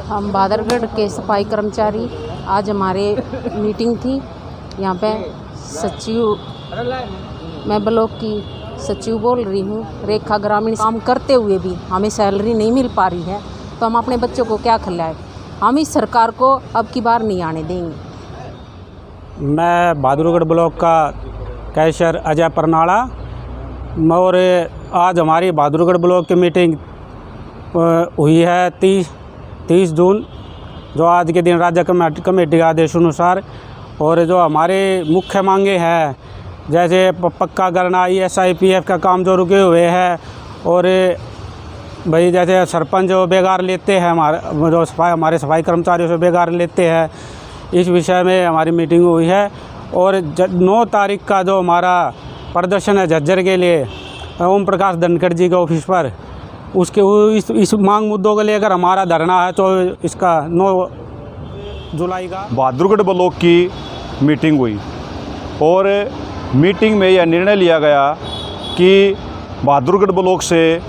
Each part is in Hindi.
हम बादरगढ़ के सफाई कर्मचारी आज हमारे मीटिंग थी यहाँ पे सचिव, मैं ब्लॉक की सचिव बोल रही हूँ। रेखा ग्रामीण काम करते हुए भी हमें सैलरी नहीं मिल पा रही है, तो हम अपने बच्चों को क्या खिलाएं। हम इस सरकार को अब की बार नहीं आने देंगे। मैं बहादुरगढ़ ब्लॉक का कैशियर अजय परनाड़ा और आज हमारी बहादुरगढ़ ब्लॉक की मीटिंग हुई है 30 जून, जो आज के दिन राज्य कमेटी के आदेश अनुसार। और जो हमारे मुख्य मांगे हैं, जैसे पक्का करना, ESIPF का काम जो रुके हुए हैं, और भाई जैसे सरपंच जो बेगार लेते हैं, हमारे सफाई कर्मचारियों से बेगार लेते हैं, इस विषय में हमारी मीटिंग हुई है। और 9 तारीख का जो हमारा प्रदर्शन है झज्जर के लिए ओम प्रकाश धनखड़ जी के ऑफिस पर, उसके इस मांग मुद्दों को लेकर हमारा धरना है। तो इसका 9 जुलाई का बहादुरगढ़ ब्लॉक की मीटिंग हुई और मीटिंग में यह निर्णय लिया गया कि बहादुरगढ़ ब्लॉक से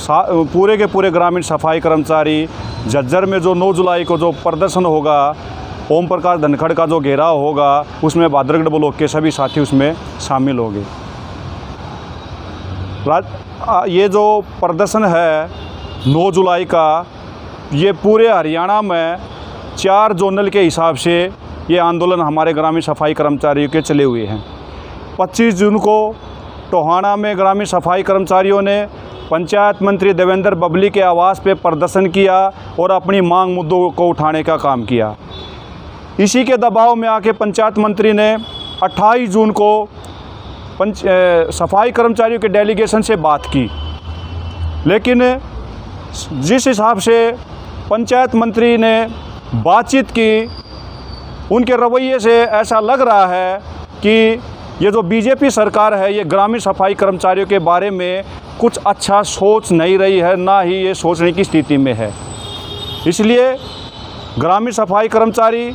पूरे के पूरे ग्रामीण सफाई कर्मचारी झज्जर में जो 9 जुलाई को जो प्रदर्शन होगा, ओम प्रकाश धनखड़ का जो घेराव होगा, उसमें बहादुरगढ़ ब्लॉक के सभी साथी उसमें शामिल होंगे। ये जो प्रदर्शन है 9 जुलाई का, ये पूरे हरियाणा में 4 जोनल के हिसाब से ये आंदोलन हमारे ग्रामीण सफाई कर्मचारियों के चले हुए हैं। 25 जून को टोहाना में ग्रामीण सफाई कर्मचारियों ने पंचायत मंत्री देवेंद्र बबली के आवास पे प्रदर्शन किया और अपनी मांग मुद्दों को उठाने का काम किया। इसी के दबाव में आके पंचायत मंत्री ने 28 जून को सफाई कर्मचारियों के डेलीगेशन से बात की, लेकिन जिस हिसाब से पंचायत मंत्री ने बातचीत की, उनके रवैये से ऐसा लग रहा है कि ये जो बीजेपी सरकार है, ये ग्रामीण सफाई कर्मचारियों के बारे में कुछ अच्छा सोच नहीं रही है, ना ही ये सोचने की स्थिति में है। इसलिए ग्रामीण सफाई कर्मचारी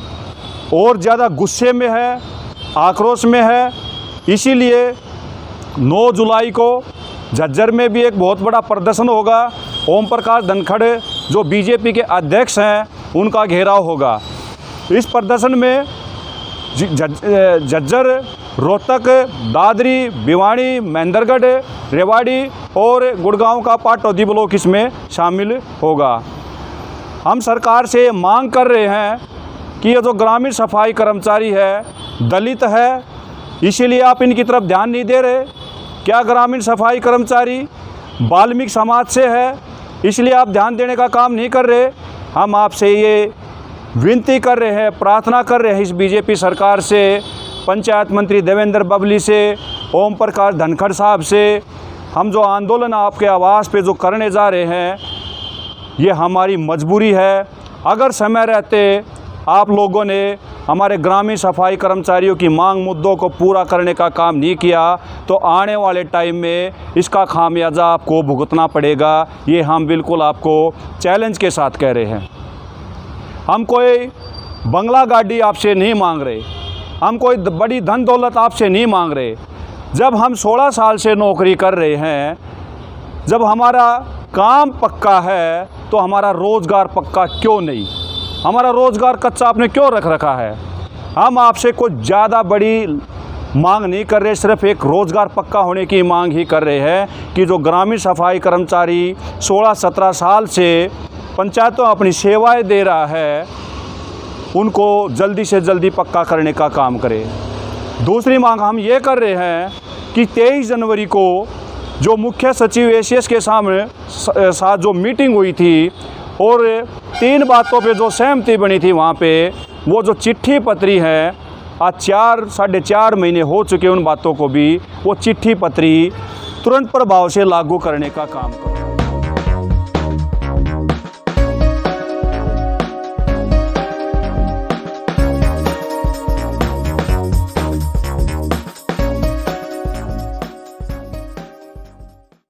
और ज़्यादा गुस्से में है, आक्रोश में है। इसीलिए 9 जुलाई को झज्जर में भी एक बहुत बड़ा प्रदर्शन होगा। ओम प्रकाश धनखड़ जो बीजेपी के अध्यक्ष हैं, उनका घेराव होगा। इस प्रदर्शन में झज्जर, रोहतक, दादरी, भिवानी, महेंद्रगढ़, रेवाड़ी और गुड़गांव का पाटौदी ब्लॉक इसमें शामिल होगा। हम सरकार से मांग कर रहे हैं कि ये जो ग्रामीण सफाई कर्मचारी है, दलित है, इसीलिए आप इनकी तरफ ध्यान नहीं दे रहे। क्या ग्रामीण सफाई कर्मचारी वाल्मीकि समाज से है, इसलिए आप ध्यान देने का काम नहीं कर रहे। हम आपसे ये विनती कर रहे हैं, प्रार्थना कर रहे हैं इस बीजेपी सरकार से, पंचायत मंत्री देवेंद्र बबली से, ओम प्रकाश धनखड़ साहब से, हम जो आंदोलन आपके आवास पे जो करने जा रहे हैं, ये हमारी मजबूरी है। अगर समय रहते आप लोगों ने हमारे ग्रामीण सफाई कर्मचारियों की मांग मुद्दों को पूरा करने का काम नहीं किया, तो आने वाले टाइम में इसका खामियाजा आपको भुगतना पड़ेगा। ये हम बिल्कुल आपको चैलेंज के साथ कह रहे हैं। हम कोई बंगला गाड़ी आपसे नहीं मांग रहे, हम कोई बड़ी धन दौलत आपसे नहीं मांग रहे। जब हम 16 साल से नौकरी कर रहे हैं, जब हमारा काम पक्का है, तो हमारा रोज़गार पक्का क्यों नहीं? हमारा रोज़गार कच्चा आपने क्यों रख रखा है? हम आपसे कुछ ज़्यादा बड़ी मांग नहीं कर रहे, सिर्फ एक रोज़गार पक्का होने की मांग ही कर रहे हैं कि जो ग्रामीण सफाई कर्मचारी 16-17 साल से पंचायतों अपनी सेवाएं दे रहा है, उनको जल्दी से जल्दी पक्का करने का काम करे। दूसरी मांग हम ये कर रहे हैं कि 23 जनवरी को जो मुख्य सचिव ACS के साथ जो मीटिंग हुई थी और 3 बातों पे जो सहमति बनी थी, वहाँ पे वो जो चिट्ठी पत्री है, आज 4-4.5 महीने हो चुके उन बातों को भी, वो चिट्ठी पत्री तुरंत प्रभाव से लागू करने का काम करें।